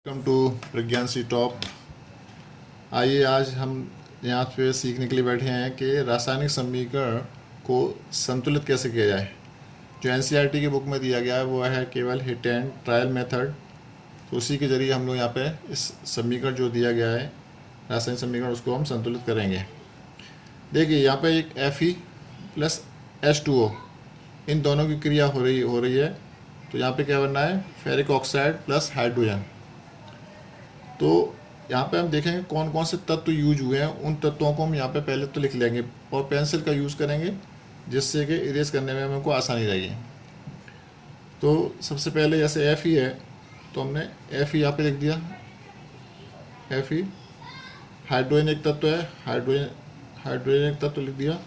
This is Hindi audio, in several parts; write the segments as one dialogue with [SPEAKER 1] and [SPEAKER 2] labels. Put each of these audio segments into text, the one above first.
[SPEAKER 1] Welcome to Pragyan C top. आइए आज हम यहाँ पे सीखने के लिए बैठे हैं कि रासायनिक समीकरण को संतुलित कैसे किया जाए। जो एनसीईआरटी की बुक में दिया गया है वो है केवल हिट एंड ट्रायल मेथड। तो उसी के ज़रिए हम लोग यहाँ पे इस समीकरण जो दिया गया है रासायनिक समीकरण उसको हम संतुलित करेंगे। देखिए यहाँ पे एक Fe प्लस H2O इन दोनों की क्रिया हो रही है। तो यहाँ पे क्या बनना है, फेरिक ऑक्साइड प्लस हाइड्रोजन। तो यहाँ पे हम देखेंगे कौन कौन से तत्व यूज हुए हैं, उन तत्वों को हम यहाँ पे पहले तो लिख लेंगे और पेंसिल का यूज़ करेंगे जिससे कि इरेज करने में हमको आसानी रहेगी। तो सबसे पहले जैसे Fe है तो हमने Fe यहाँ पे लिख दिया। Fe हाइड्रोजन एक तत्व है, हाइड्रोजन एक तत्व लिख दिया।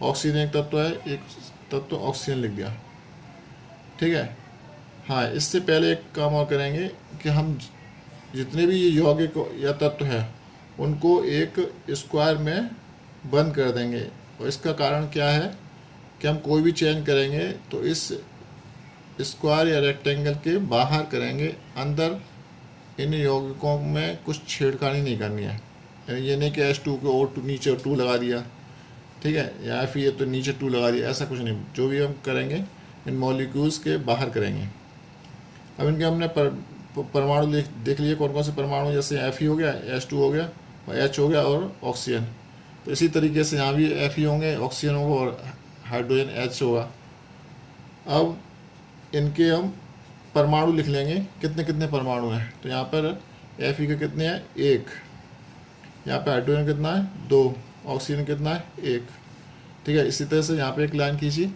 [SPEAKER 1] ऑक्सीजन एक तत्व है, एक तत्व ऑक्सीजन लिख दिया। ठीक है। हाँ, इससे पहले एक काम और करेंगे कि हम जितने भी ये यौगिक या तत्व है उनको एक स्क्वायर में बंद कर देंगे। और इसका कारण क्या है कि हम कोई भी चेंज करेंगे तो इस स्क्वायर या रेक्टेंगल के बाहर करेंगे, अंदर इन यौगिकों में कुछ छेड़खानी नहीं करनी है। यानी ये नहीं कि H2 को और नीचे 2 लगा दिया, ठीक है, या फिर ये तो नीचे 2 लगा दिया, ऐसा कुछ नहीं। जो भी हम करेंगे इन मॉलिक्यूल्स के बाहर करेंगे। अब इनके हमने परमाणु देख लिए कौन कौन से परमाणु, जैसे Fe हो गया, H2 हो गया और H हो गया और ऑक्सीजन। तो इसी तरीके से यहाँ भी Fe होंगे, ऑक्सीजन होगा और हाइड्रोजन H होगा। अब इनके हम परमाणु लिख लेंगे, कितने कितने परमाणु हैं। तो यहाँ पर Fe के कितने हैं, 1। यहाँ पे हाइड्रोजन कितना है, 2। ऑक्सीजन कितना है, 1। ठीक है। इसी तरह से यहाँ पे एक लाइन खींची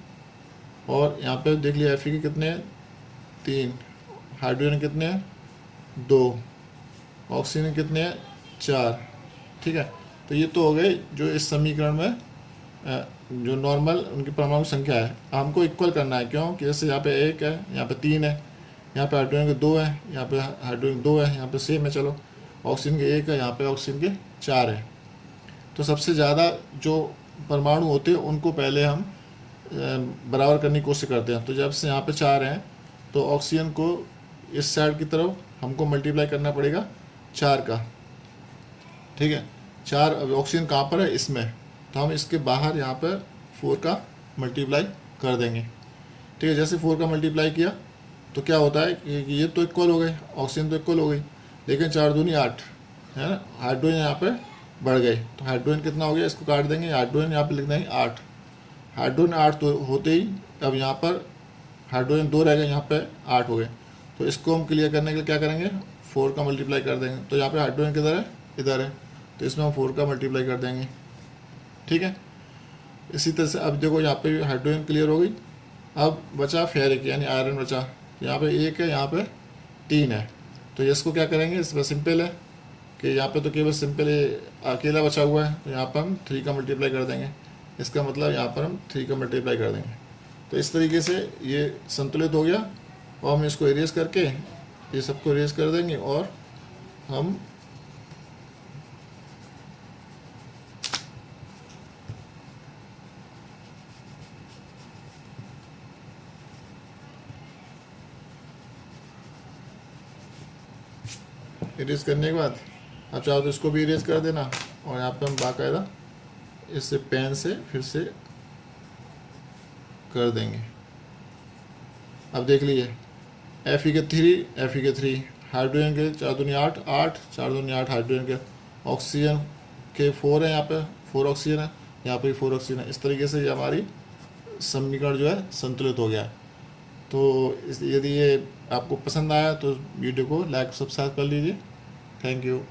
[SPEAKER 1] और यहाँ पे देख लिया Fe के कितने हैं, 3। हाइड्रोजन कितने हैं, 2। ऑक्सीजन कितने हैं, 4। ठीक है। तो ये तो हो गए जो इस समीकरण में जो नॉर्मल उनकी परमाणु संख्या है। हमको इक्वल करना है, क्यों कि जैसे यहाँ पे 1 है, यहाँ पे 3 है, यहाँ पे हाइड्रोजन के 2 है, यहाँ पे हाइड्रोजन 2 है, यहाँ पे सेम है। चलो, ऑक्सीजन के 1 है, यहाँ पे ऑक्सीजन के 4 है। तो सबसे ज़्यादा जो परमाणु होते हैं उनको पहले हम बराबर करने की कोशिश करते हैं। तो जब से यहाँ पे 4 हैं तो ऑक्सीजन को इस साइड की तरफ हमको मल्टीप्लाई करना पड़ेगा 4 का। ठीक है। 4 अब ऑक्सीजन कहाँ पर है, इसमें, तो हम इसके बाहर यहाँ पर 4 का मल्टीप्लाई कर देंगे। ठीक है। जैसे 4 का मल्टीप्लाई किया तो क्या होता है कि ये तो इक्वल हो गए, ऑक्सीजन तो इक्वल हो गई, लेकिन 4 दूनी 8 है ना। हाइड्रोजन यहाँ पर बढ़ गए तो हाइड्रोजन कितना हो गया, इसको काट देंगे, हाइड्रोजन यहाँ पर लिख देंगे 8। हाइड्रोजन 8 तो होते ही अब यहाँ पर हाइड्रोजन 2 रह गए, यहाँ पर 8 हो गए। तो इसको हम क्लियर करने के लिए क्या करेंगे, 4 का मल्टीप्लाई कर देंगे। तो यहाँ पे हाइड्रोजन किधर है, इधर है, तो इसमें हम 4 का मल्टीप्लाई कर देंगे। ठीक है। इसी तरह से अब देखो यहाँ पे हाइड्रोजन क्लियर हो गई। अब बचा फेरिक यानी आयरन बचा। तो यहाँ पे 1 है, यहाँ पे 3 है। तो इसको क्या करेंगे, इसमें सिंपल है कि यहाँ पे तो केवल सिंपल अकेला बचा हुआ है, तो यहाँ पर हम 3 का मल्टीप्लाई कर देंगे। इसका मतलब यहाँ पर हम 3 का मल्टीप्लाई कर देंगे। तो इस तरीके से ये संतुलित हो गया और हम इसको इरेज करके ये सबको इरेज कर देंगे और हम इरेज करने के बाद आप चाहो तो इसको भी इरेज कर देना और यहाँ पे हम बाकायदा इससे पेन से फिर से कर देंगे। अब देख लीजिए Fe के 3, हाइड्रोजन के 4 दूनी 8, 4 दूनी 8 हाइड्रोजन के, ऑक्सीजन के 4 है, यहाँ पे 4 ऑक्सीजन है, यहाँ पे 4 ऑक्सीजन है। इस तरीके से ये हमारी समीकरण जो है संतुलित हो गया है। तो यदि ये आपको पसंद आया तो वीडियो को लाइक सब्सक्राइब कर लीजिए। Thank you.